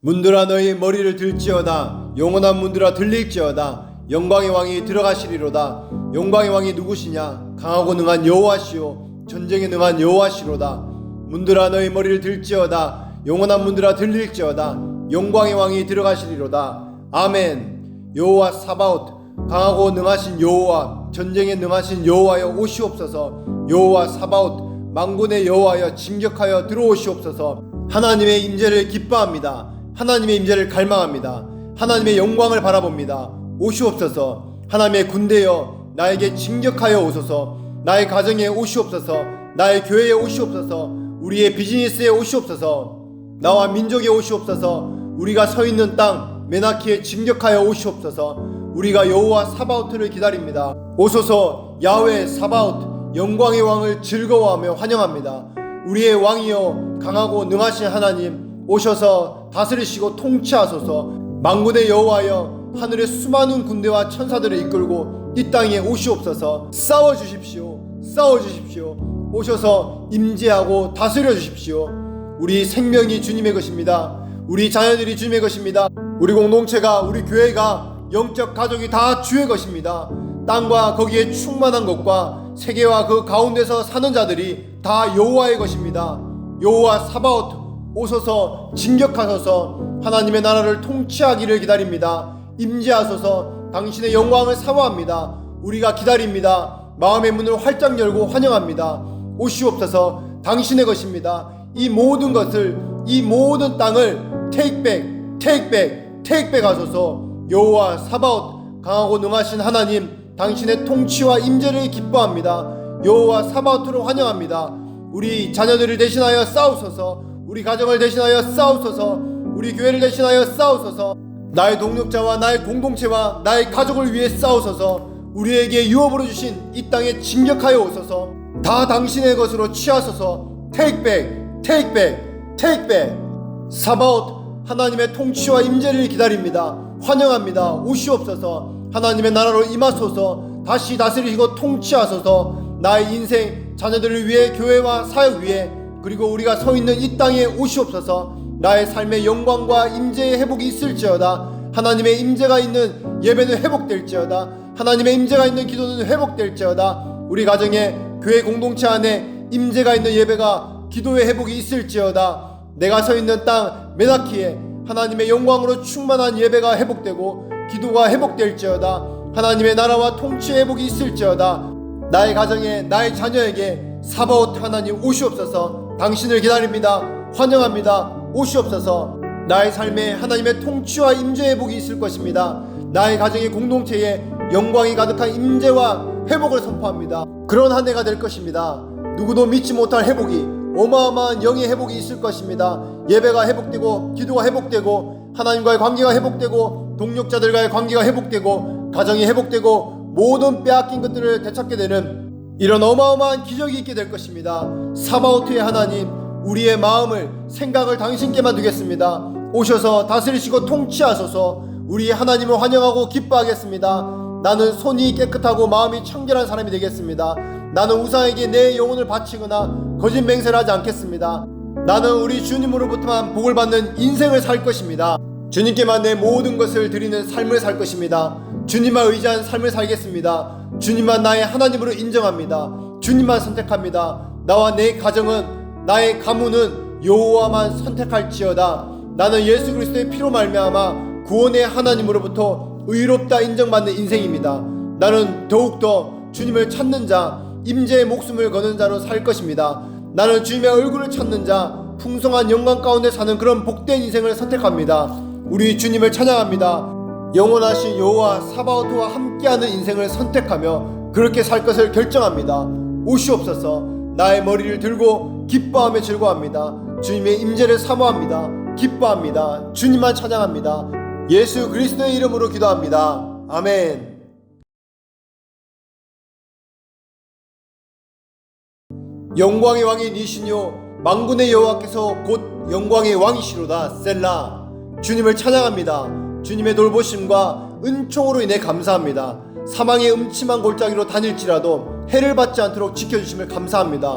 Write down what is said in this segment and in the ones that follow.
문들아 너희 머리를 들지어다. 영원한 문들아 들릴지어다. 영광의 왕이 들어가시리로다. 영광의 왕이 누구시냐? 강하고 능한 여호와시요 전쟁에 능한 여호와시로다. 문들아 너희 머리를 들지어다. 영원한 문들아 들릴지어다. 영광의 왕이 들어가시리로다. 아멘. 여호와 사바옷, 강하고 능하신 여호와, 전쟁에 능하신 여호와여 오시옵소서. 여호와 사바옷, 만군의 여호와여 진격하여 들어오시옵소서. 하나님의 임재를 기뻐합니다. 하나님의 임재를 갈망합니다. 하나님의 영광을 바라봅니다. 오시옵소서. 하나님의 군대여 나에게 진격하여 오소서. 나의 가정에 오시옵소서. 나의 교회에 오시옵소서. 우리의 비즈니스에 오시옵소서. 나와 민족에 오시옵소서. 우리가 서 있는 땅 메나키에 진격하여 오시옵소서. 우리가 여호와 사바오트를 기다립니다. 오소서. 야훼 사바오트, 영광의 왕을 즐거워하며 환영합니다. 우리의 왕이여 강하고 능하신 하나님, 오셔서 다스리시고 통치하소서. 만군의 여호와여 하늘의 수많은 군대와 천사들을 이끌고 이 땅에 오시옵소서. 싸워주십시오. 싸워주십시오. 오셔서 임재하고 다스려 주십시오. 우리 생명이 주님의 것입니다. 우리 자녀들이 주님의 것입니다. 우리 공동체가, 우리 교회가, 영적 가족이 다 주의 것입니다. 땅과 거기에 충만한 것과 세계와 그 가운데서 사는 자들이 다 여호와의 것입니다. 여호와 사바오트, 오소서. 진격하소서. 하나님의 나라를 통치하기를 기다립니다. 임재하소서. 당신의 영광을 사모합니다. 우리가 기다립니다. 마음의 문을 활짝 열고 환영합니다. 오시옵소서. 당신의 것입니다. 이 모든 것을, 이 모든 땅을 테이크백 하소서. 여호와 사바옷, 강하고 능하신 하나님, 당신의 통치와 임재를 기뻐합니다. 여호와 사바오트를 환영합니다. 우리 자녀들을 대신하여 싸우소서. 우리 가정을 대신하여 싸우소서. 우리 교회를 대신하여 싸우소서. 나의 동력자와 나의 공동체와 나의 가족을 위해 싸우소서. 우리에게 유업으로 주신 이 땅에 진격하여 오소서. 다 당신의 것으로 취하소서. 테이크백. 사바옷, 하나님의 통치와 임재를 기다립니다. 환영합니다. 오시옵소서. 하나님의 나라로 임하소서. 다시 다스리시고 통치하소서. 나의 인생, 자녀들을 위해, 교회와 사역 위해, 그리고 우리가 서 있는 이 땅에 오시옵소서. 나의 삶의 영광과 임재의 회복이 있을지어다. 하나님의 임재가 있는 예배는 회복될지어다. 하나님의 임재가 있는 기도는 회복될지어다. 우리 가정에, 교회 공동체 안에 임재가 있는 예배가, 기도의 회복이 있을지어다. 내가 서 있는 땅 메나키에 하나님의 영광으로 충만한 예배가 회복되고 기도가 회복될지어다. 하나님의 나라와 통치의 회복이 있을지어다. 나의 가정에, 나의 자녀에게 사바오트 하나님 오시옵소서. 당신을 기다립니다. 환영합니다. 오시옵소서. 나의 삶에 하나님의 통치와 임재의 회복이 있을 것입니다. 나의 가정의 공동체에 영광이 가득한 임재와 회복을 선포합니다. 그런 한 해가 될 것입니다. 누구도 믿지 못할 회복이, 어마어마한 영의 회복이 있을 것입니다. 예배가 회복되고 기도가 회복되고 하나님과의 관계가 회복되고 동력자들과의 관계가 회복되고 가정이 회복되고 모든 빼앗긴 것들을 되찾게 되는 이런 어마어마한 기적이 있게 될 것입니다. 사바오트의 하나님, 우리의 마음을, 생각을 당신께만 두겠습니다. 오셔서 다스리시고 통치하소서. 우리 하나님을 환영하고 기뻐하겠습니다. 나는 손이 깨끗하고 마음이 청결한 사람이 되겠습니다. 나는 우상에게 내 영혼을 바치거나 거짓 맹세를 하지 않겠습니다. 나는 우리 주님으로부터만 복을 받는 인생을 살 것입니다. 주님께만 내 모든 것을 드리는 삶을 살 것입니다. 주님만 의지한 삶을 살겠습니다. 주님만 나의 하나님으로 인정합니다. 주님만 선택합니다. 나와 내 가정은, 나의 가문은 여호와만 선택할지어다. 나는 예수 그리스도의 피로 말미암아 구원의 하나님으로부터 의롭다 인정받는 인생입니다. 나는 더욱더 주님을 찾는 자, 임재의 목숨을 거는 자로 살 것입니다. 나는 주님의 얼굴을 찾는 자, 풍성한 영광 가운데 사는 그런 복된 인생을 선택합니다. 우리 주님을 찬양합니다. 영원하신 여호와 사바오트와 함께하는 인생을 선택하며 그렇게 살 것을 결정합니다. 오시옵소서. 나의 머리를 들고 기뻐하며 즐거워합니다. 주님의 임재를 사모합니다. 기뻐합니다. 주님만 찬양합니다. 예수 그리스도의 이름으로 기도합니다. 아멘. 영광의 왕이 니시뇨, 만군의 여호와께서 곧 영광의 왕이시로다. 셀라. 주님을 찬양합니다. 주님의 돌보심과 은총으로 인해 감사합니다. 사망의 음침한 골짜기로 다닐지라도 해를 받지 않도록 지켜주심을 감사합니다.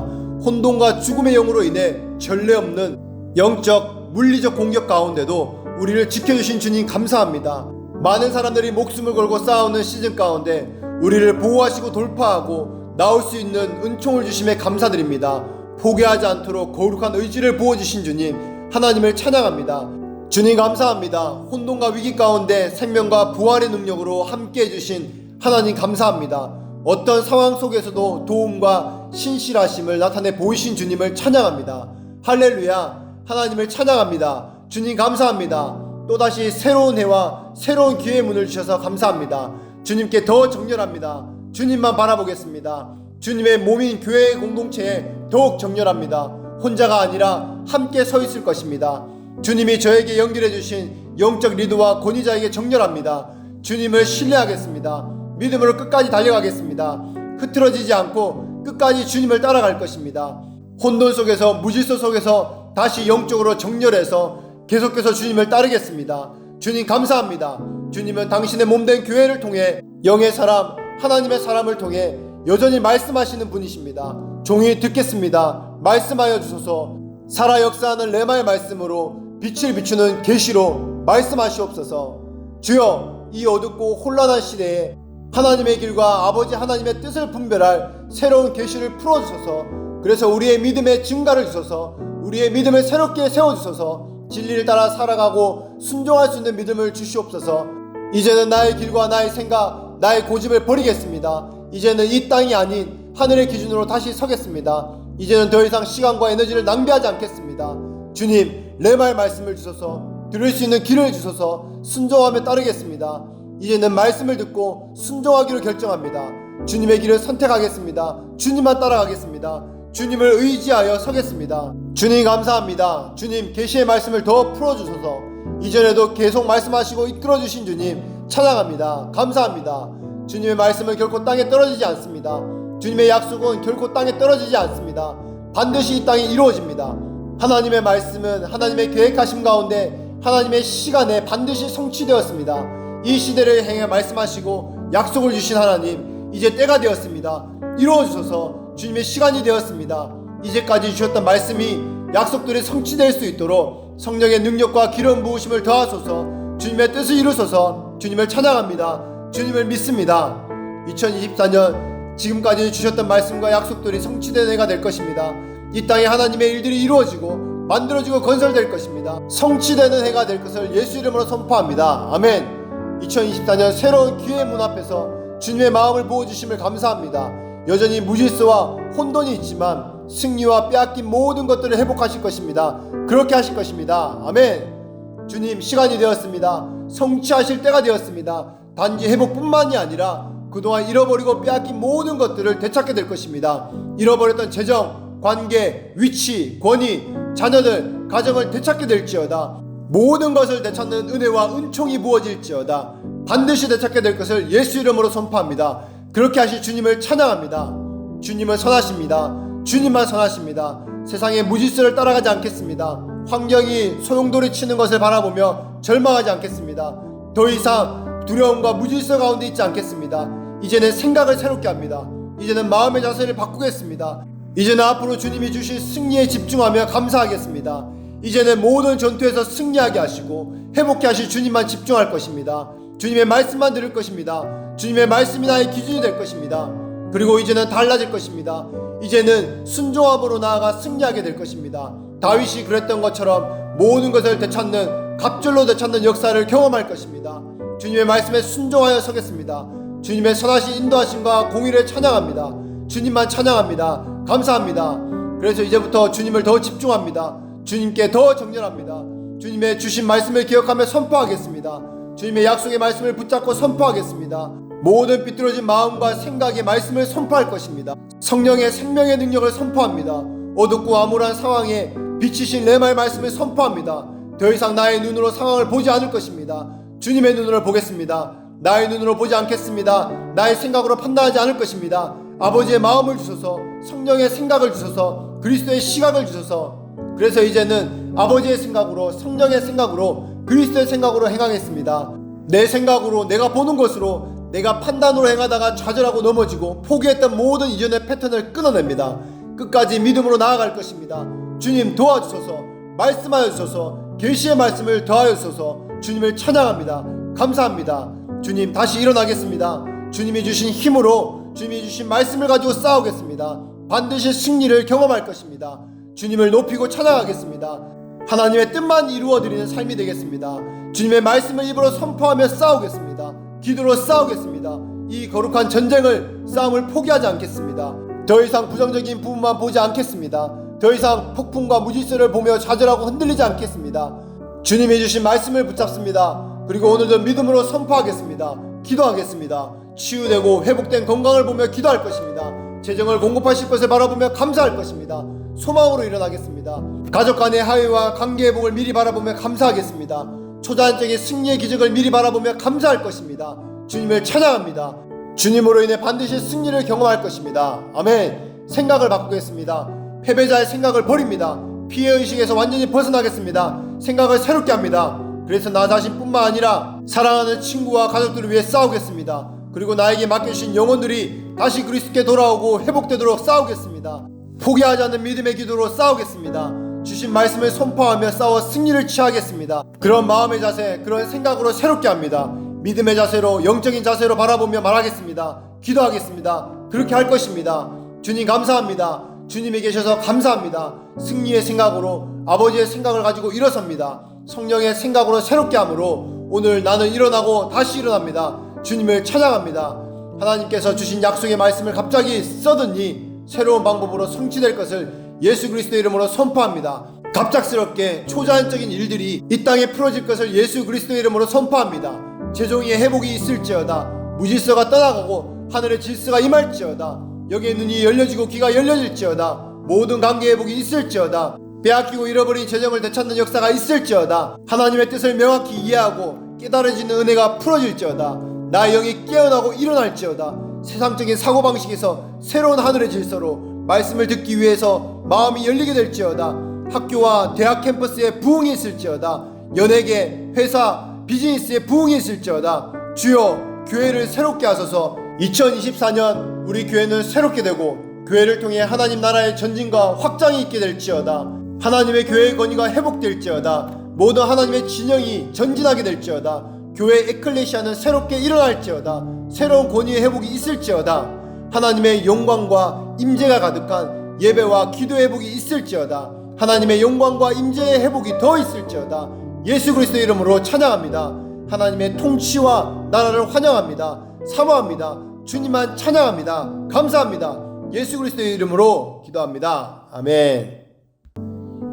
혼돈과 죽음의 영으로 인해 전례 없는 영적 물리적 공격 가운데도 우리를 지켜주신 주님 감사합니다. 많은 사람들이 목숨을 걸고 싸우는 시즌 가운데 우리를 보호하시고 돌파하고 나올 수 있는 은총을 주심에 감사드립니다. 포기하지 않도록 거룩한 의지를 부어주신 주님 하나님을 찬양합니다. 주님 감사합니다. 혼돈과 위기 가운데 생명과 부활의 능력으로 함께 해주신 하나님 감사합니다. 어떤 상황 속에서도 도움과 신실하심을 나타내 보이신 주님을 찬양합니다. 할렐루야. 하나님을 찬양합니다. 주님 감사합니다. 또다시 새로운 해와 새로운 기회의 문을 주셔서 감사합니다. 주님께 더 정렬합니다. 주님만 바라보겠습니다. 주님의 몸인 교회의 공동체에 더욱 정렬합니다. 혼자가 아니라 함께 서 있을 것입니다. 주님이 저에게 연결해 주신 영적 리더와 권위자에게 정렬합니다. 주님을 신뢰하겠습니다. 믿음으로 끝까지 달려가겠습니다. 흐트러지지 않고 끝까지 주님을 따라갈 것입니다. 혼돈 속에서 무질서 속에서 다시 영적으로 정렬해서 계속해서 주님을 따르겠습니다. 주님 감사합니다. 주님은 당신의 몸된 교회를 통해 영의 사람 하나님의 사람을 통해 여전히 말씀하시는 분이십니다. 종이 듣겠습니다. 말씀하여 주소서. 살아 역사하는 레마의 말씀으로 빛을 비추는 계시로 말씀하시옵소서. 주여, 이 어둡고 혼란한 시대에 하나님의 길과 아버지 하나님의 뜻을 분별할 새로운 계시를 풀어주소서. 그래서 우리의 믿음의 증가를 주소서. 우리의 믿음을 새롭게 세워주소서. 진리를 따라 살아가고 순종할 수 있는 믿음을 주시옵소서. 이제는 나의 길과 나의 생각, 나의 고집을 버리겠습니다. 이제는 이 땅이 아닌 하늘의 기준으로 다시 서겠습니다. 이제는 더 이상 시간과 에너지를 낭비하지 않겠습니다. 주님, 레마의 말씀을 주소서. 들을 수 있는 길을 주소서. 순종하며 따르겠습니다. 이제는 말씀을 듣고 순종하기로 결정합니다. 주님의 길을 선택하겠습니다. 주님만 따라가겠습니다. 주님을 의지하여 서겠습니다. 주님 감사합니다. 주님 계시의 말씀을 더 풀어주소서. 이전에도 계속 말씀하시고 이끌어주신 주님 찬양합니다. 감사합니다. 주님의 말씀은 결코 땅에 떨어지지 않습니다. 주님의 약속은 결코 땅에 떨어지지 않습니다. 반드시 이 땅에 이루어집니다. 하나님의 말씀은 하나님의 계획하심 가운데 하나님의 시간에 반드시 성취되었습니다. 이 시대를 행해 말씀하시고 약속을 주신 하나님, 이제 때가 되었습니다. 이루어주소서. 주님의 시간이 되었습니다. 이제까지 주셨던 말씀이 약속들이 성취될 수 있도록 성령의 능력과 기름 부으심을 더하소서. 주님의 뜻을 이루소서. 주님을 찬양합니다. 주님을 믿습니다. 2024년 지금까지 주셨던 말씀과 약속들이 성취된 해가 될 것입니다. 이 땅에 하나님의 일들이 이루어지고 만들어지고 건설될 것입니다. 성취되는 해가 될 것을 예수 이름으로 선포합니다. 아멘. 2024년 새로운 기회의 문 앞에서 주님의 마음을 부어주심을 감사합니다. 여전히 무질서와 혼돈이 있지만 승리와 빼앗긴 모든 것들을 회복하실 것입니다. 그렇게 하실 것입니다. 아멘. 주님, 시간이 되었습니다. 성취하실 때가 되었습니다. 단지 회복뿐만이 아니라 그동안 잃어버리고 빼앗긴 모든 것들을 되찾게 될 것입니다. 잃어버렸던 재정, 관계, 위치, 권위, 자녀들, 가정을 되찾게 될지어다. 모든 것을 되찾는 은혜와 은총이 부어질지어다. 반드시 되찾게 될 것을 예수 이름으로 선포합니다. 그렇게 하실 주님을 찬양합니다. 주님은 선하십니다. 주님만 선하십니다. 세상의 무질서를 따라가지 않겠습니다. 환경이 소용돌이 치는 것을 바라보며 절망하지 않겠습니다. 더 이상 두려움과 무질서 가운데 있지 않겠습니다. 이제는 생각을 새롭게 합니다. 이제는 마음의 자세를 바꾸겠습니다. 이제는 앞으로 주님이 주실 승리에 집중하며 감사하겠습니다. 이제는 모든 전투에서 승리하게 하시고 회복케 하실 주님만 집중할 것입니다. 주님의 말씀만 들을 것입니다. 주님의 말씀이 나의 기준이 될 것입니다. 그리고 이제는 달라질 것입니다. 이제는 순종함으로 나아가 승리하게 될 것입니다. 다윗이 그랬던 것처럼 모든 것을 되찾는, 갑절로 되찾는 역사를 경험할 것입니다. 주님의 말씀에 순종하여 서겠습니다. 주님의 선하신 인도하심과 공의를 찬양합니다. 주님만 찬양합니다. 감사합니다. 그래서 이제부터 주님을 더 집중합니다. 주님께 더 정렬합니다. 주님의 주신 말씀을 기억하며 선포하겠습니다. 주님의 약속의 말씀을 붙잡고 선포하겠습니다. 모든 삐뚤어진 마음과 생각의 말씀을 선포할 것입니다. 성령의 생명의 능력을 선포합니다. 어둡고 암울한 상황에 빛이신 레마의 말씀을 선포합니다. 더 이상 나의 눈으로 상황을 보지 않을 것입니다. 주님의 눈으로 보겠습니다. 나의 눈으로 보지 않겠습니다. 나의 생각으로 판단하지 않을 것입니다. 아버지의 마음을 주소서, 성령의 생각을 주소서, 그리스도의 시각을 주소서. 그래서 이제는 아버지의 생각으로, 성령의 생각으로, 그리스도의 생각으로 행하겠습니다. 내 생각으로, 내가 보는 것으로, 내가 판단으로 행하다가 좌절하고 넘어지고 포기했던 모든 이전의 패턴을 끊어냅니다. 끝까지 믿음으로 나아갈 것입니다. 주님 도와주소서, 말씀하여 주소서, 계시의 말씀을 더하여소서. 주님을 찬양합니다. 감사합니다. 주님, 다시 일어나겠습니다. 주님이 주신 힘으로, 주님이 주신 말씀을 가지고 싸우겠습니다. 반드시 승리를 경험할 것입니다. 주님을 높이고 찬양하겠습니다. 하나님의 뜻만 이루어드리는 삶이 되겠습니다. 주님의 말씀을 입으로 선포하며 싸우겠습니다. 기도로 싸우겠습니다. 이 거룩한 전쟁을, 싸움을 포기하지 않겠습니다. 더 이상 부정적인 부분만 보지 않겠습니다. 더 이상 폭풍과 무질서를 보며 좌절하고 흔들리지 않겠습니다. 주님이 주신 말씀을 붙잡습니다. 그리고 오늘도 믿음으로 선포하겠습니다. 기도하겠습니다. 치유되고 회복된 건강을 보며 기도할 것입니다. 재정을 공급하실 것을 바라보며 감사할 것입니다. 소망으로 일어나겠습니다. 가족 간의 화해와 관계 회복을 미리 바라보며 감사하겠습니다. 초자연적인 승리의 기적을 미리 바라보며 감사할 것입니다. 주님을 찬양합니다. 주님으로 인해 반드시 승리를 경험할 것입니다. 아멘. 생각을 바꾸겠습니다. 패배자의 생각을 버립니다. 피해의식에서 완전히 벗어나겠습니다. 생각을 새롭게 합니다. 그래서 나 자신뿐만 아니라 사랑하는 친구와 가족들을 위해 싸우겠습니다. 그리고 나에게 맡겨주신 영혼들이 다시 그리스도께 돌아오고 회복되도록 싸우겠습니다. 포기하지 않는 믿음의 기도로 싸우겠습니다. 주신 말씀을 선포하며 싸워 승리를 취하겠습니다. 그런 마음의 자세, 그런 생각으로 새롭게 합니다. 믿음의 자세로, 영적인 자세로 바라보며 말하겠습니다. 기도하겠습니다. 그렇게 할 것입니다. 주님 감사합니다. 주님이 계셔서 감사합니다. 승리의 생각으로, 아버지의 생각을 가지고 일어섭니다. 성령의 생각으로 새롭게 함으로 오늘 나는 일어나고 다시 일어납니다. 주님을 찬양합니다. 하나님께서 주신 약속의 말씀을 갑자기 써드니 새로운 방법으로 성취될 것을 예수 그리스도의 이름으로 선포합니다. 갑작스럽게 초자연적인 일들이 이 땅에 풀어질 것을 예수 그리스도의 이름으로 선포합니다. 재정의 회복이 있을지어다. 무질서가 떠나가고 하늘의 질서가 임할지어다. 여기에 눈이 열려지고 귀가 열려질지어다. 모든 관계 회복이 있을지어다. 빼앗기고 잃어버린 재정을 되찾는 역사가 있을지어다. 하나님의 뜻을 명확히 이해하고 깨달아지는 은혜가 풀어질지어다. 나의 영이 깨어나고 일어날지어다. 세상적인 사고방식에서 새로운 하늘의 질서로 말씀을 듣기 위해서 마음이 열리게 될지어다. 학교와 대학 캠퍼스에 부흥이 있을지어다. 연예계, 회사, 비즈니스에 부흥이 있을지어다. 주여, 교회를 새롭게 하소서. 2024년 우리 교회는 새롭게 되고 교회를 통해 하나님 나라의 전진과 확장이 있게 될지어다. 하나님의 교회의 권위가 회복될지어다. 모든 하나님의 진영이 전진하게 될지어다. 교회 에클레시아는 새롭게 일어날지어다. 새로운 권위의 회복이 있을지어다. 하나님의 영광과 임재가 가득한 예배와 기도 회복이 있을지어다. 하나님의 영광과 임재의 회복이 더 있을지어다. 예수 그리스도의 이름으로 찬양합니다. 하나님의 통치와 나라를 환영합니다. 사모합니다. 주님만 찬양합니다. 감사합니다. 예수 그리스도의 이름으로 기도합니다. 아멘.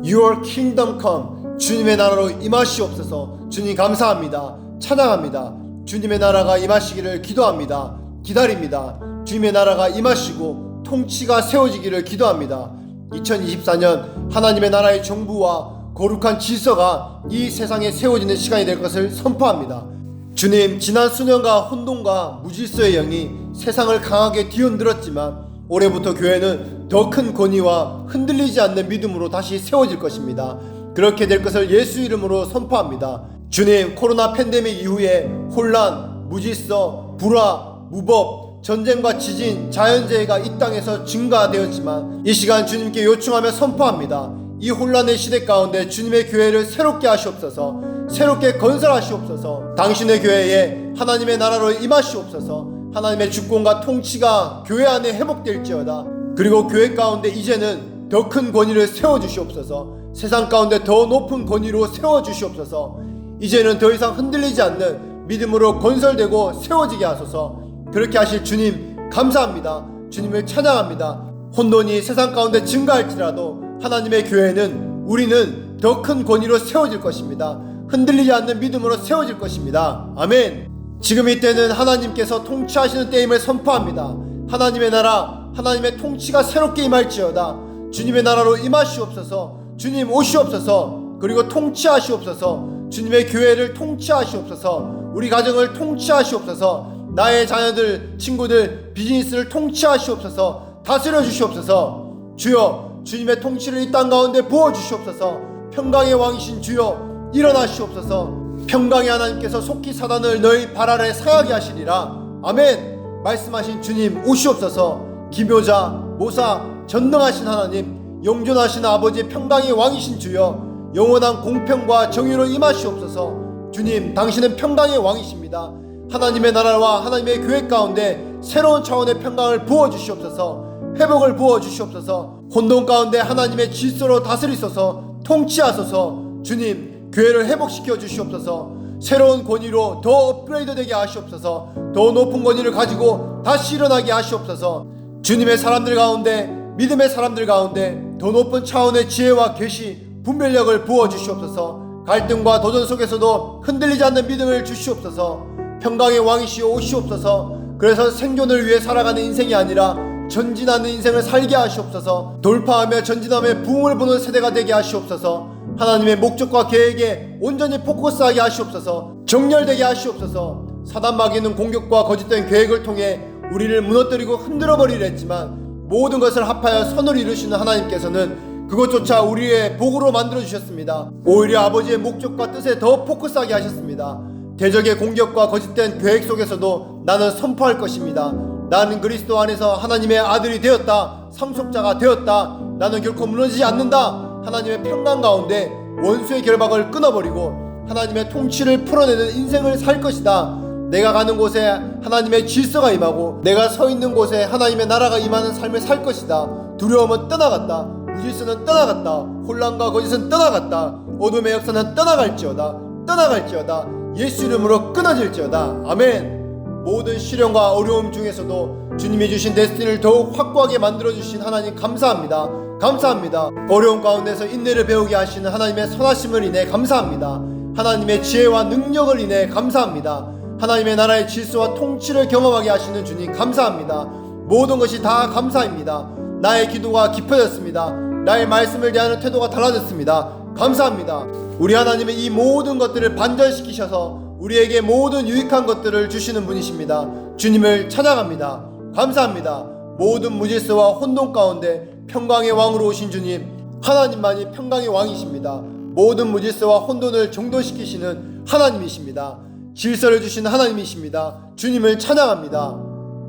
Your kingdom come. 주님의 나라로 임하시옵소서. 주님 감사합니다. 찬양합니다. 주님의 나라가 임하시기를 기도합니다. 기다립니다. 주님의 나라가 임하시고 통치가 세워지기를 기도합니다. 2024년 하나님의 나라의 정부와 거룩한 질서가 이 세상에 세워지는 시간이 될 것을 선포합니다. 주님, 지난 수년과 혼돈과 무질서의 영이 세상을 강하게 뒤흔들었지만 올해부터 교회는 더 큰 권위와 흔들리지 않는 믿음으로 다시 세워질 것입니다. 그렇게 될 것을 예수 이름으로 선포합니다. 주님, 코로나 팬데믹 이후에 혼란, 무질서, 불화, 무법, 전쟁과 지진, 자연재해가 이 땅에서 증가되었지만 이 시간 주님께 요청하며 선포합니다. 이 혼란의 시대 가운데 주님의 교회를 새롭게 하시옵소서. 새롭게 건설하시옵소서. 당신의 교회에 하나님의 나라로 임하시옵소서. 하나님의 주권과 통치가 교회 안에 회복될지어다. 그리고 교회 가운데 이제는 더 큰 권위를 세워주시옵소서. 세상 가운데 더 높은 권위로 세워주시옵소서. 이제는 더 이상 흔들리지 않는 믿음으로 건설되고 세워지게 하소서. 그렇게 하실 주님 감사합니다. 주님을 찬양합니다. 혼돈이 세상 가운데 증가할지라도 하나님의 교회는 우리는 더 큰 권위로 세워질 것입니다. 흔들리지 않는 믿음으로 세워질 것입니다. 아멘. 지금 이때는 하나님께서 통치하시는 때임을 선포합니다. 하나님의 나라, 하나님의 통치가 새롭게 임할지어다. 주님의 나라로 임하시옵소서. 주님 오시옵소서. 그리고 통치하시옵소서. 주님의 교회를 통치하시옵소서. 우리 가정을 통치하시옵소서. 나의 자녀들, 친구들, 비즈니스를 통치하시옵소서. 다스려 주시옵소서. 주여, 주님의 통치를 이 땅 가운데 부어주시옵소서. 평강의 왕이신 주여 일어나시옵소서. 평강의 하나님께서 속히 사단을 너희 발 아래 상하게 하시리라. 아멘. 말씀하신 주님 오시옵소서. 기묘자, 모사, 전능하신 하나님, 영존하신 아버지의 평강의 왕이신 주여 영원한 공평과 정의로 임하시옵소서. 주님, 당신은 평강의 왕이십니다. 하나님의 나라와 하나님의 교회 가운데 새로운 차원의 평강을 부어주시옵소서. 회복을 부어주시옵소서. 혼돈 가운데 하나님의 질서로 다스리소서. 통치하소서. 주님, 교회를 회복시켜 주시옵소서. 새로운 권위로 더 업그레이드 되게 하시옵소서. 더 높은 권위를 가지고 다시 일어나게 하시옵소서. 주님의 사람들 가운데, 믿음의 사람들 가운데 더 높은 차원의 지혜와 계시, 분별력을 부어주시옵소서. 갈등과 도전 속에서도 흔들리지 않는 믿음을 주시옵소서. 평강의 왕이시여 오시옵소서. 그래서 생존을 위해 살아가는 인생이 아니라 전진하는 인생을 살게 하시옵소서. 돌파하며 전진하며 부흥을 보는 세대가 되게 하시옵소서. 하나님의 목적과 계획에 온전히 포커스하게 하시옵소서. 정렬되게 하시옵소서. 사단 마귀는 공격과 거짓된 계획을 통해 우리를 무너뜨리고 흔들어버리려 했지만 모든 것을 합하여 선을 이루시는 하나님께서는 그것조차 우리의 복으로 만들어주셨습니다. 오히려 아버지의 목적과 뜻에 더 포커스하게 하셨습니다. 대적의 공격과 거짓된 계획 속에서도 나는 선포할 것입니다. 나는 그리스도 안에서 하나님의 아들이 되었다. 상속자가 되었다. 나는 결코 무너지지 않는다. 하나님의 평강 가운데 원수의 결박을 끊어버리고 하나님의 통치를 풀어내는 인생을 살 것이다. 내가 가는 곳에 하나님의 질서가 임하고 내가 서 있는 곳에 하나님의 나라가 임하는 삶을 살 것이다. 두려움은 떠나갔다. 무질서는 떠나갔다. 혼란과 거짓은 떠나갔다. 어둠의 역사는 떠나갈지어다. 예수 이름으로 끊어질지어다. 아멘. 모든 시련과 어려움 중에서도 주님이 주신 데스티니를 더욱 확고하게 만들어주신 하나님 감사합니다. 어려움 가운데서 인내를 배우게 하시는 하나님의 선하심을 인해 감사합니다. 하나님의 지혜와 능력을 인해 감사합니다. 하나님의 나라의 질서와 통치를 경험하게 하시는 주님 감사합니다. 모든 것이 다 감사입니다. 나의 기도가 깊어졌습니다. 나의 말씀을 대하는 태도가 달라졌습니다. 감사합니다. 우리 하나님은 이 모든 것들을 반전시키셔서 우리에게 모든 유익한 것들을 주시는 분이십니다. 주님을 찬양합니다. 감사합니다. 모든 무질서와 혼돈 가운데 평강의 왕으로 오신 주님, 하나님만이 평강의 왕이십니다. 모든 무질서와 혼돈을 정돈시키시는 하나님이십니다. 질서를 주시는 하나님이십니다. 주님을 찬양합니다.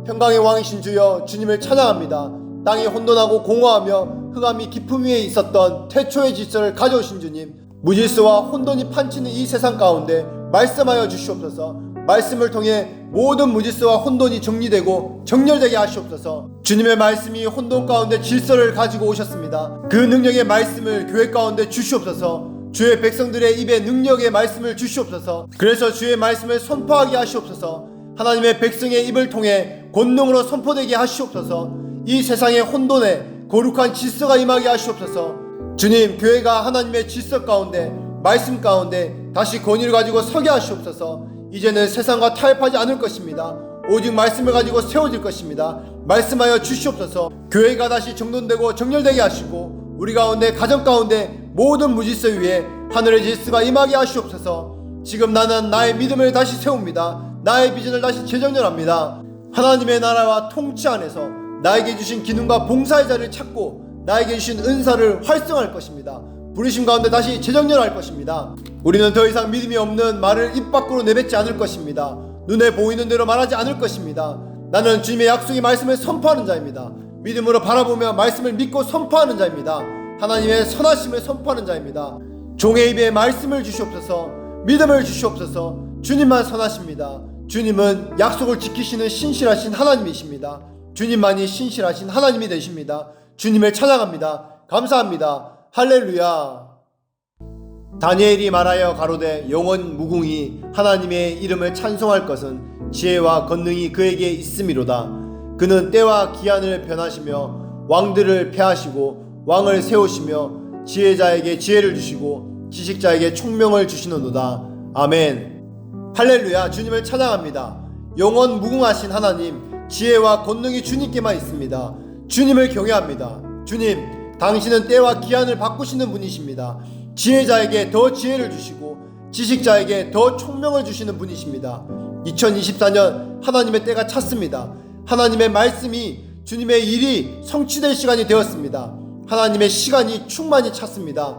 평강의 왕이신 주여, 주님을 찬양합니다. 땅이 혼돈하고 공허하며 흑암이 깊음 위에 있었던 태초의 질서를 가져오신 주님, 무질서와 혼돈이 판치는 이 세상 가운데 말씀하여 주시옵소서. 말씀을 통해 모든 무질서와 혼돈이 정리되고 정렬되게 하시옵소서. 주님의 말씀이 혼돈 가운데 질서를 가지고 오셨습니다. 그 능력의 말씀을 교회 가운데 주시옵소서. 주의 백성들의 입에 능력의 말씀을 주시옵소서. 그래서 주의 말씀을 선포하게 하시옵소서. 하나님의 백성의 입을 통해 권능으로 선포되게 하시옵소서. 이 세상의 혼돈에 거룩한 질서가 임하게 하시옵소서. 주님, 교회가 하나님의 질서 가운데, 말씀 가운데 다시 권위를 가지고 서게 하시옵소서. 이제는 세상과 타협하지 않을 것입니다. 오직 말씀을 가지고 세워질 것입니다. 말씀하여 주시옵소서. 교회가 다시 정돈되고 정렬되게 하시고 우리 가운데, 가정 가운데 모든 무질서 위에 하늘의 질서가 임하게 하시옵소서. 지금 나는 나의 믿음을 다시 세웁니다. 나의 비전을 다시 재정렬합니다. 하나님의 나라와 통치 안에서 나에게 주신 기능과 봉사의 자리를 찾고 나에게 주신 은사를 활성화할 것입니다. 부르심 가운데 다시 재정렬할 것입니다. 우리는 더 이상 믿음이 없는 말을 입 밖으로 내뱉지 않을 것입니다. 눈에 보이는 대로 말하지 않을 것입니다. 나는 주님의 약속의 말씀을 선포하는 자입니다. 믿음으로 바라보며 말씀을 믿고 선포하는 자입니다. 하나님의 선하심을 선포하는 자입니다. 종의 입에 말씀을 주시옵소서. 믿음을 주시옵소서. 주님만 선하십니다. 주님은 약속을 지키시는 신실하신 하나님이십니다. 주님만이 신실하신 하나님이 되십니다. 주님을 찬양합니다. 감사합니다. 할렐루야. 다니엘이 말하여 가로되 영원 무궁히 하나님의 이름을 찬송할 것은 지혜와 권능이 그에게 있음이로다. 그는 때와 기한을 변하시며 왕들을 폐하시고 왕을 세우시며 지혜자에게 지혜를 주시고 지식자에게 총명을 주시는도다. 아멘. 할렐루야. 주님을 찬양합니다. 영원 무궁하신 하나님, 지혜와 권능이 주님께만 있습니다. 주님을 경외합니다. 주님, 당신은 때와 기한을 바꾸시는 분이십니다. 지혜자에게 더 지혜를 주시고 지식자에게 더 총명을 주시는 분이십니다. 2024년 하나님의 때가 찼습니다. 하나님의 말씀이, 주님의 일이 성취될 시간이 되었습니다. 하나님의 시간이 충만히 찼습니다.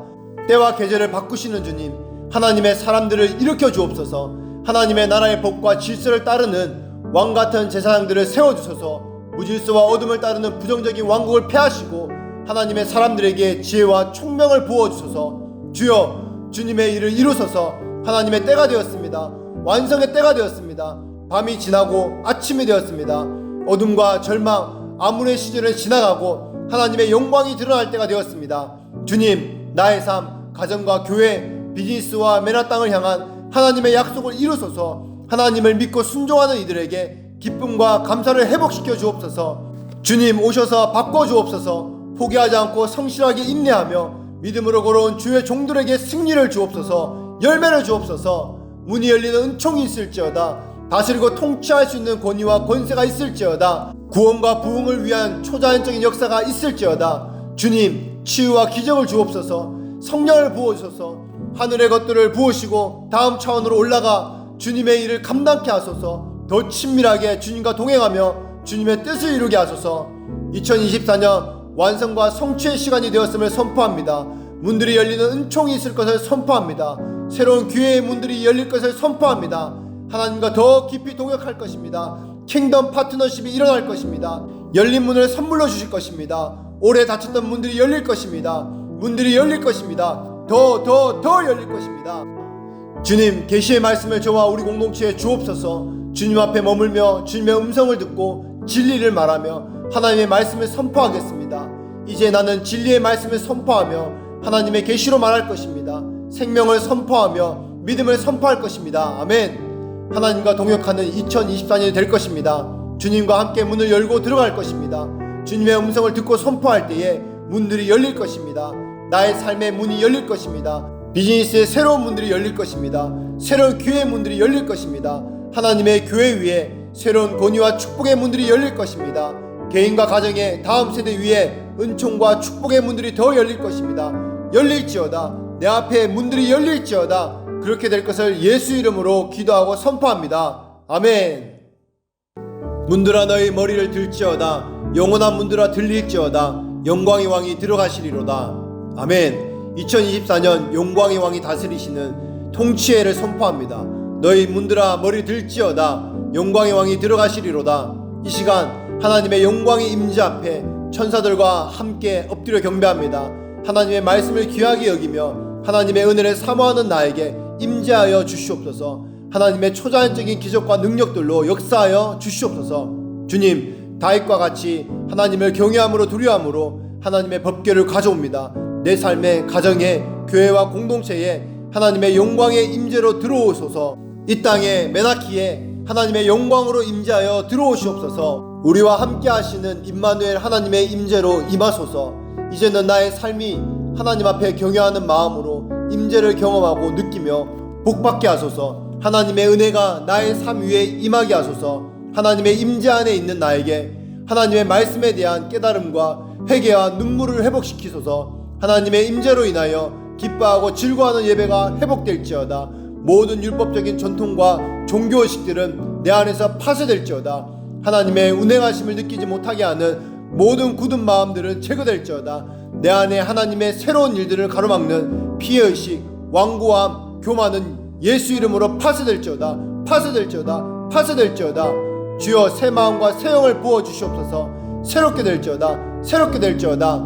때와 계절을 바꾸시는 주님, 하나님의 사람들을 일으켜 주옵소서. 하나님의 나라의 법과 질서를 따르는 왕같은 제사장들을 세워주소서. 무질서와 어둠을 따르는 부정적인 왕국을 폐하시고 하나님의 사람들에게 지혜와 총명을 부어주소서. 주여, 주님의 일을 이루소서. 하나님의 때가 되었습니다. 완성의 때가 되었습니다. 밤이 지나고 아침이 되었습니다. 어둠과 절망, 암울의 시절은 지나가고 하나님의 영광이 드러날 때가 되었습니다. 주님, 나의 삶, 가정과 교회, 비즈니스와 메나 땅을 향한 하나님의 약속을 이루소서. 하나님을 믿고 순종하는 이들에게 기쁨과 감사를 회복시켜 주옵소서. 주님, 오셔서 바꿔 주옵소서. 포기하지 않고 성실하게 인내하며 믿음으로 걸어온 주의 종들에게 승리를 주옵소서. 열매를 주옵소서. 문이 열리는 은총이 있을지어다. 다스리고 통치할 수 있는 권위와 권세가 있을지어다. 구원과 부흥을 위한 초자연적인 역사가 있을지어다. 주님, 치유와 기적을 주옵소서. 성령을 부어주소서. 하늘의 것들을 부으시고 다음 차원으로 올라가 주님의 일을 감당케 하소서. 더 친밀하게 주님과 동행하며 주님의 뜻을 이루게 하소서. 2024년 완성과 성취의 시간이 되었음을 선포합니다. 문들이 열리는 은총이 있을 것을 선포합니다. 새로운 기회의 문들이 열릴 것을 선포합니다. 하나님과 더 깊이 동역할 것입니다. 킹덤 파트너십이 일어날 것입니다. 열린 문을 선물로 주실 것입니다. 오래 닫혔던 문들이 열릴 것입니다. 문들이 열릴 것입니다. 더 열릴 것입니다. 주님, 계시의 말씀을 저와 우리 공동체에 주옵소서. 주님 앞에 머물며 주님의 음성을 듣고 진리를 말하며 하나님의 말씀을 선포하겠습니다. 이제 나는 진리의 말씀을 선포하며 하나님의 계시로 말할 것입니다. 생명을 선포하며 믿음을 선포할 것입니다. 아멘. 하나님과 동역하는 2024년이 될 것입니다. 주님과 함께 문을 열고 들어갈 것입니다. 주님의 음성을 듣고 선포할 때에 문들이 열릴 것입니다. 나의 삶의 문이 열릴 것입니다. 비즈니스의 새로운 문들이 열릴 것입니다. 새로운 기회의 문들이 열릴 것입니다. 하나님의 교회 위에 새로운 권위와 축복의 문들이 열릴 것입니다. 개인과 가정의 다음 세대 위에 은총과 축복의 문들이 더 열릴 것입니다. 열릴지어다. 내 앞에 문들이 열릴지어다. 그렇게 될 것을 예수 이름으로 기도하고 선포합니다. 아멘. 문들아 너희 머리를 들지어다. 영원한 문들아 들릴지어다. 영광의 왕이 들어가시리로다. 아멘. 2024년 영광의 왕이 다스리시는 통치해를 선포합니다. 너희 문들아 머리 들지어다. 영광의 왕이 들어가시리로다. 이 시간 하나님의 영광의 임재 앞에 천사들과 함께 엎드려 경배합니다. 하나님의 말씀을 귀하게 여기며 하나님의 은혜를 사모하는 나에게 임재하여 주시옵소서. 하나님의 초자연적인 기적과 능력들로 역사하여 주시옵소서. 주님, 다윗과 같이 하나님을 경외함으로 두려움으로 하나님의 법궤를 가져옵니다. 내 삶의 가정에 교회와 공동체에 하나님의 영광의 임재로 들어오소서. 이 땅에 메나키에 하나님의 영광으로 임재하여 들어오시옵소서. 우리와 함께 하시는 임마누엘 하나님의 임재로 임하소서. 이제는 나의 삶이 하나님 앞에 경외하는 마음으로 임재를 경험하고 느끼며 복받게 하소서. 하나님의 은혜가 나의 삶 위에 임하게 하소서. 하나님의 임재 안에 있는 나에게 하나님의 말씀에 대한 깨달음과 회개와 눈물을 회복시키소서. 하나님의 임재로 인하여 기뻐하고 즐거워하는 예배가 회복될지어다. 모든 율법적인 전통과 종교의식들은 내 안에서 파쇄될지어다. 하나님의 운행하심을 느끼지 못하게 하는 모든 굳은 마음들은 제거될지어다. 내 안에 하나님의 새로운 일들을 가로막는 피해의식, 완고함, 교만은 예수 이름으로 파쇄될지어다. 파쇄될지어다. 파쇄될지어다. 주여, 새 마음과 새 영을 부어주시옵소서. 새롭게 될지어다. 새롭게 될지어다.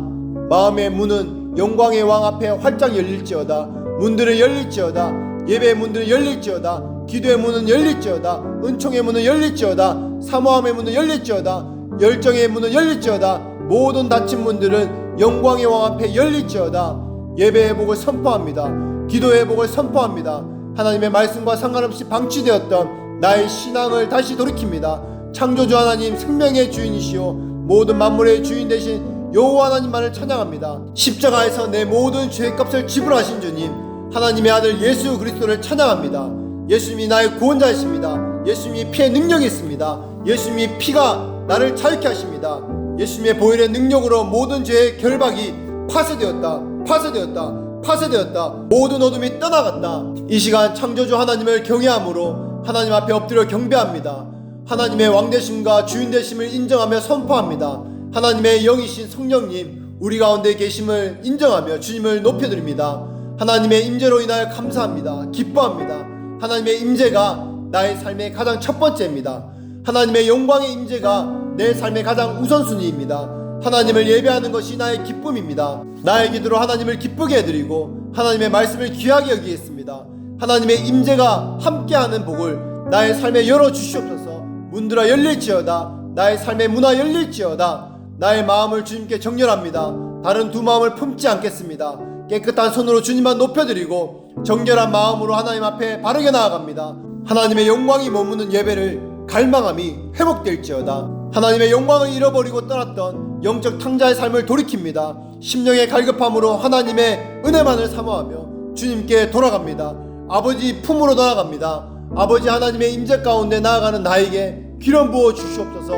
마음의 문은 영광의 왕 앞에 활짝 열릴지어다. 문들은 열릴지어다. 예배의 문들은 열릴지어다. 기도의 문은 열릴지어다. 은총의 문은 열릴지어다. 사모함의 문은 열릴지어다. 열정의 문은 열릴지어다. 모든 닫힌 문들은 영광의 왕 앞에 열릴지어다. 예배의 복을 선포합니다. 기도의 복을 선포합니다. 하나님의 말씀과 상관없이 방치되었던 나의 신앙을 다시 돌이킵니다. 창조주 하나님, 생명의 주인이시오 모든 만물의 주인 되신 여호와 하나님만을 찬양합니다. 십자가에서 내 모든 죄값을 지불하신 주님, 하나님의 아들 예수 그리스도를 찬양합니다. 예수님이 나의 구원자이십니다. 예수님이 피의 능력이 있습니다. 예수님이 피가 나를 자유케 하십니다. 예수님의 보혈의 능력으로 모든 죄의 결박이 파쇄되었다. 파쇄되었다. 파쇄되었다. 모든 어둠이 떠나갔다. 이 시간 창조주 하나님을 경외함으로 하나님 앞에 엎드려 경배합니다. 하나님의 왕되심과 주인되심을 인정하며 선포합니다. 하나님의 영이신 성령님, 우리 가운데 계심을 인정하며 주님을 높여드립니다. 하나님의 임재로 인하여 감사합니다. 기뻐합니다. 하나님의 임재가 나의 삶의 가장 첫 번째입니다. 하나님의 영광의 임재가 내 삶의 가장 우선순위입니다. 하나님을 예배하는 것이 나의 기쁨입니다. 나의 기도로 하나님을 기쁘게 해드리고 하나님의 말씀을 귀하게 여기겠습니다. 하나님의 임재가 함께하는 복을 나의 삶에 열어주시옵소서. 문들아 열릴지어다. 나의 삶의 문화 열릴지어다. 나의 마음을 주님께 정렬합니다. 다른 두 마음을 품지 않겠습니다. 깨끗한 손으로 주님만 높여드리고 정결한 마음으로 하나님 앞에 바르게 나아갑니다. 하나님의 영광이 머무는 예배를 갈망함이 회복될지어다. 하나님의 영광을 잃어버리고 떠났던 영적 탕자의 삶을 돌이킵니다. 심령의 갈급함으로 하나님의 은혜만을 사모하며 주님께 돌아갑니다. 아버지 품으로 돌아갑니다. 아버지 하나님의 임재 가운데 나아가는 나에게 기름 부어 주시옵소서.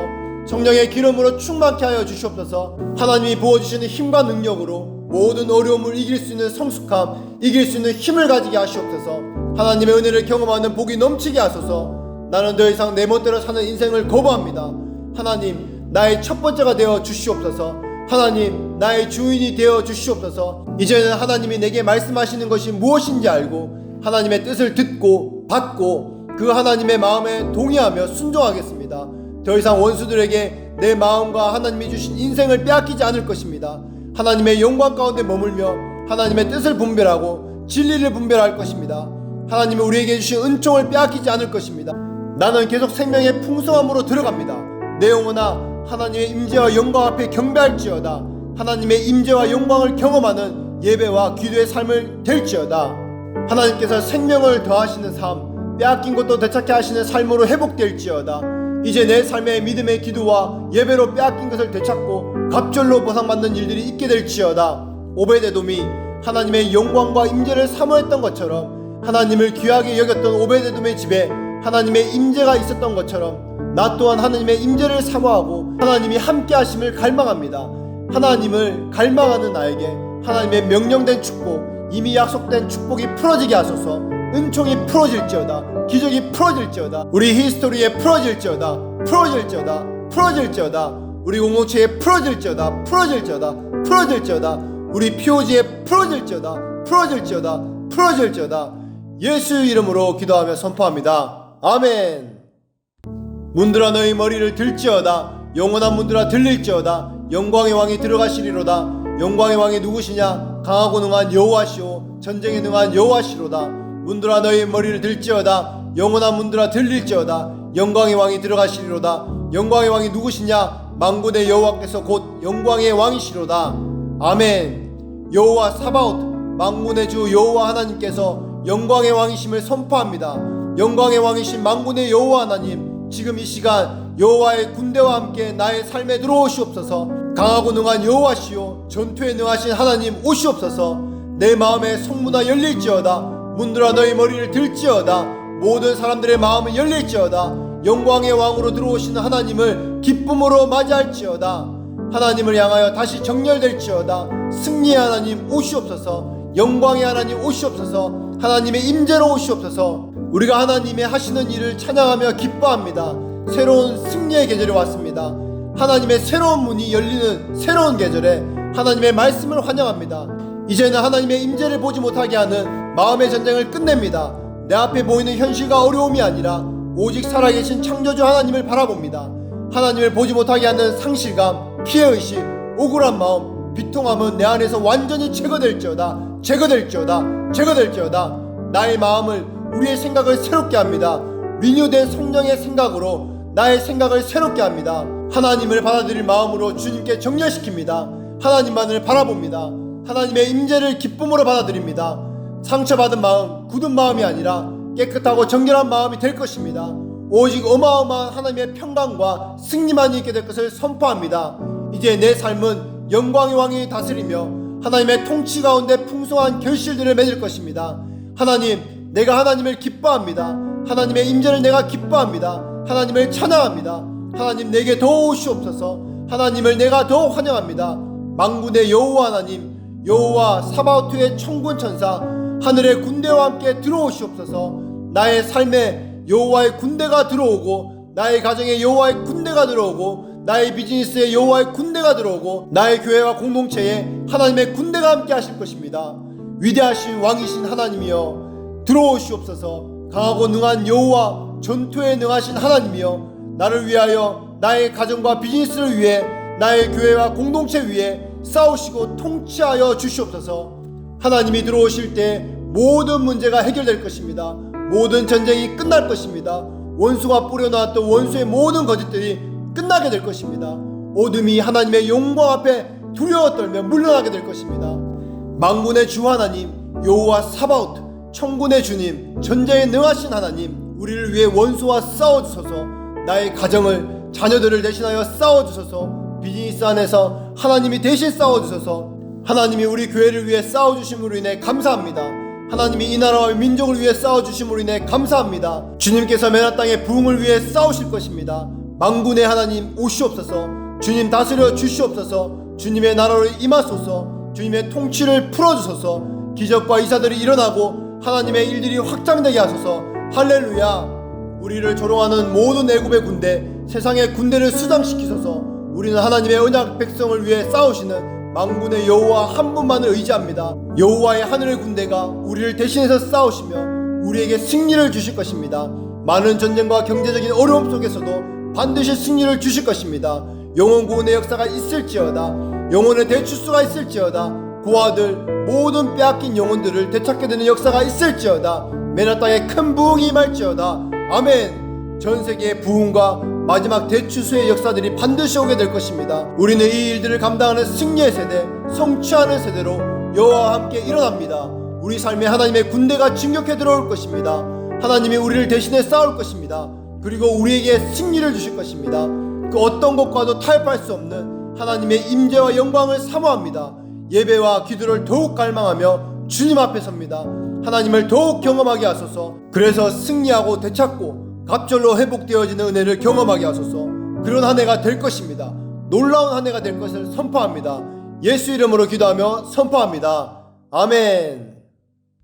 성령의 기름으로 충만케 하여 주시옵소서. 하나님이 부어주시는 힘과 능력으로 모든 어려움을 이길 수 있는 성숙함, 이길 수 있는 힘을 가지게 하시옵소서. 하나님의 은혜를 경험하는 복이 넘치게 하소서. 나는 더 이상 내 멋대로 사는 인생을 거부합니다. 하나님, 나의 첫 번째가 되어 주시옵소서. 하나님, 나의 주인이 되어 주시옵소서. 이제는 하나님이 내게 말씀하시는 것이 무엇인지 알고 하나님의 뜻을 듣고 받고 그 하나님의 마음에 동의하며 순종하겠습니다. 더 이상 원수들에게 내 마음과 하나님이 주신 인생을 빼앗기지 않을 것입니다. 하나님의 영광 가운데 머물며 하나님의 뜻을 분별하고 진리를 분별할 것입니다. 하나님이 우리에게 주신 은총을 빼앗기지 않을 것입니다. 나는 계속 생명의 풍성함으로 들어갑니다. 내 영혼아, 하나님의 임재와 영광 앞에 경배할지어다. 하나님의 임재와 영광을 경험하는 예배와 기도의 삶을 될지어다. 하나님께서 생명을 더하시는 삶, 빼앗긴 것도 되찾게 하시는 삶으로 회복될지어다. 이제 내 삶의 믿음의 기도와 예배로 빼앗긴 것을 되찾고 갑절로 보상받는 일들이 있게 될지어다. 오베데돔이 하나님의 영광과 임재를 사모했던 것처럼, 하나님을 귀하게 여겼던 오베데돔의 집에 하나님의 임재가 있었던 것처럼 나 또한 하나님의 임재를 사모하고 하나님이 함께 하심을 갈망합니다. 하나님을 갈망하는 나에게 하나님의 명령된 축복, 이미 약속된 축복이 풀어지게 하소서. 은총이 풀어질지어다. 기적이 풀어질지어다. 우리 히스토리에 풀어질지어다. 풀어질지어다. 풀어질지어다. 우리 공동체에 풀어질지어다. 풀어질지어다. 풀어질지어다. 우리 POG에 풀어질지어다. 풀어질지어다. 풀어질지어다. 예수 이름으로 기도하며 선포합니다. 아멘. 문들아 너희 머리를 들지어다. 영원한 문들아 들릴지어다. 영광의 왕이 들어가시리로다. 영광의 왕이 누구시냐? 강하고 능한 여호와시오 전쟁에 능한 여호와시로다. 문들아 너희 머리를 들지어다. 영원한 문들아 들릴지어다. 영광의 왕이 들어가시리로다. 영광의 왕이 누구시냐? 만군의 여호와께서 곧 영광의 왕이시로다. 아멘. 여호와 사바오트 만군의 주 여호와 하나님께서 영광의 왕이심을 선포합니다. 영광의 왕이신 만군의 여호와 하나님, 지금 이 시간 여호와의 군대와 함께 나의 삶에 들어오시옵소서. 강하고 능한 여호와시오 전투에 능하신 하나님 오시옵소서. 내 마음의 성문화 열릴지어다. 문들아 너희 머리를 들지어다. 모든 사람들의 마음을 열릴지어다. 영광의 왕으로 들어오시는 하나님을 기쁨으로 맞이할지어다. 하나님을 향하여 다시 정렬될지어다. 승리의 하나님 오시옵소서. 영광의 하나님 오시옵소서. 하나님의 임재로 오시옵소서. 우리가 하나님의 하시는 일을 찬양하며 기뻐합니다. 새로운 승리의 계절이 왔습니다. 하나님의 새로운 문이 열리는 새로운 계절에 하나님의 말씀을 환영합니다. 이제는 하나님의 임재를 보지 못하게 하는 마음의 전쟁을 끝냅니다. 내 앞에 보이는 현실과 어려움이 아니라 오직 살아계신 창조주 하나님을 바라봅니다. 하나님을 보지 못하게 하는 상실감, 피해의식, 억울한 마음, 비통함은 내 안에서 완전히 제거될지어다. 제거될지어다. 제거될지어다. 나의 마음을, 우리의 생각을 새롭게 합니다. 리뉴된 성령의 생각으로 나의 생각을 새롭게 합니다. 하나님을 받아들일 마음으로 주님께 정렬시킵니다. 하나님만을 바라봅니다. 하나님의 임재를 기쁨으로 받아들입니다. 상처받은 마음, 굳은 마음이 아니라 깨끗하고 정결한 마음이 될 것입니다. 오직 어마어마한 하나님의 평강과 승리만이 있게 될 것을 선포합니다. 이제 내 삶은 영광의 왕이 다스리며 하나님의 통치 가운데 풍성한 결실들을 맺을 것입니다. 하나님, 내가 하나님을 기뻐합니다. 하나님의 임재를 내가 기뻐합니다. 하나님을 찬양합니다. 하나님, 내게 더 오시옵소서. 하나님을 내가 더 환영합니다. 만군의 여호와 하나님, 여호와 사바오트의 천군 천사, 하늘의 군대와 함께 들어오시옵소서. 나의 삶에 여호와의 군대가 들어오고, 나의 가정에 여호와의 군대가 들어오고, 나의 비즈니스에 여호와의 군대가 들어오고, 나의 교회와 공동체에 하나님의 군대가 함께 하실 것입니다. 위대하신 왕이신 하나님이여 들어오시옵소서. 강하고 능한 여호와, 전투에 능하신 하나님이여 나를 위하여, 나의 가정과 비즈니스를 위해 나의 교회와 공동체 위에 싸우시고 통치하여 주시옵소서. 하나님이 들어오실 때 모든 문제가 해결될 것입니다. 모든 전쟁이 끝날 것입니다. 원수가 뿌려놓았던 원수의 모든 거짓들이 끝나게 될 것입니다. 어둠이 하나님의 영광 앞에 두려워 떨며 물러나게 될 것입니다. 만군의 주 하나님, 여호와 사바오트, 천군의 주님, 전쟁에 능하신 하나님, 우리를 위해 원수와 싸워주소서. 나의 가정을, 자녀들을 대신하여 싸워주소서. 비즈니스 안에서 하나님이 대신 싸워주소서. 하나님이 우리 교회를 위해 싸워주심으로 인해 감사합니다. 하나님이 이 나라와 민족을 위해 싸워주심으로 인해 감사합니다. 주님께서 맨하 땅의 부흥을 위해 싸우실 것입니다. 만군의 하나님 오시옵소서. 주님 다스려 주시옵소서. 주님의 나라로 임하소서. 주님의 통치를 풀어주소서. 기적과 이사들이 일어나고 하나님의 일들이 확장되게 하소서. 할렐루야. 우리를 조롱하는 모든 애굽의 군대, 세상의 군대를 수장시키소서. 우리는 하나님의 언약 백성을 위해 싸우시는 만군의 여호와 한 분만을 의지합니다. 여호와의 하늘의 군대가 우리를 대신해서 싸우시며 우리에게 승리를 주실 것입니다. 많은 전쟁과 경제적인 어려움 속에서도 반드시 승리를 주실 것입니다. 영혼 구원의 역사가 있을지어다. 영혼의 대출수가 있을지어다. 고아들 모든 빼앗긴 영혼들을 되찾게 되는 역사가 있을지어다. 맨하 땅에 큰 부흥이 임할지어다. 아멘. 전세계의 부흥과 마지막 대추수의 역사들이 반드시 오게 될 것입니다. 우리는 이 일들을 감당하는 승리의 세대, 성취하는 세대로 여호와와 함께 일어납니다. 우리 삶에 하나님의 군대가 진격해 들어올 것입니다. 하나님이 우리를 대신해 싸울 것입니다. 그리고 우리에게 승리를 주실 것입니다. 그 어떤 것과도 타협할 수 없는 하나님의 임재와 영광을 사모합니다. 예배와 기도를 더욱 갈망하며 주님 앞에 섭니다. 하나님을 더욱 경험하게 하소서. 그래서 승리하고 되찾고 갑절로 회복되어지는 은혜를 경험하게 하소서. 그런 한 해가 될 것입니다. 놀라운 한 해가 될 것을 선포합니다. 예수 이름으로 기도하며 선포합니다. 아멘.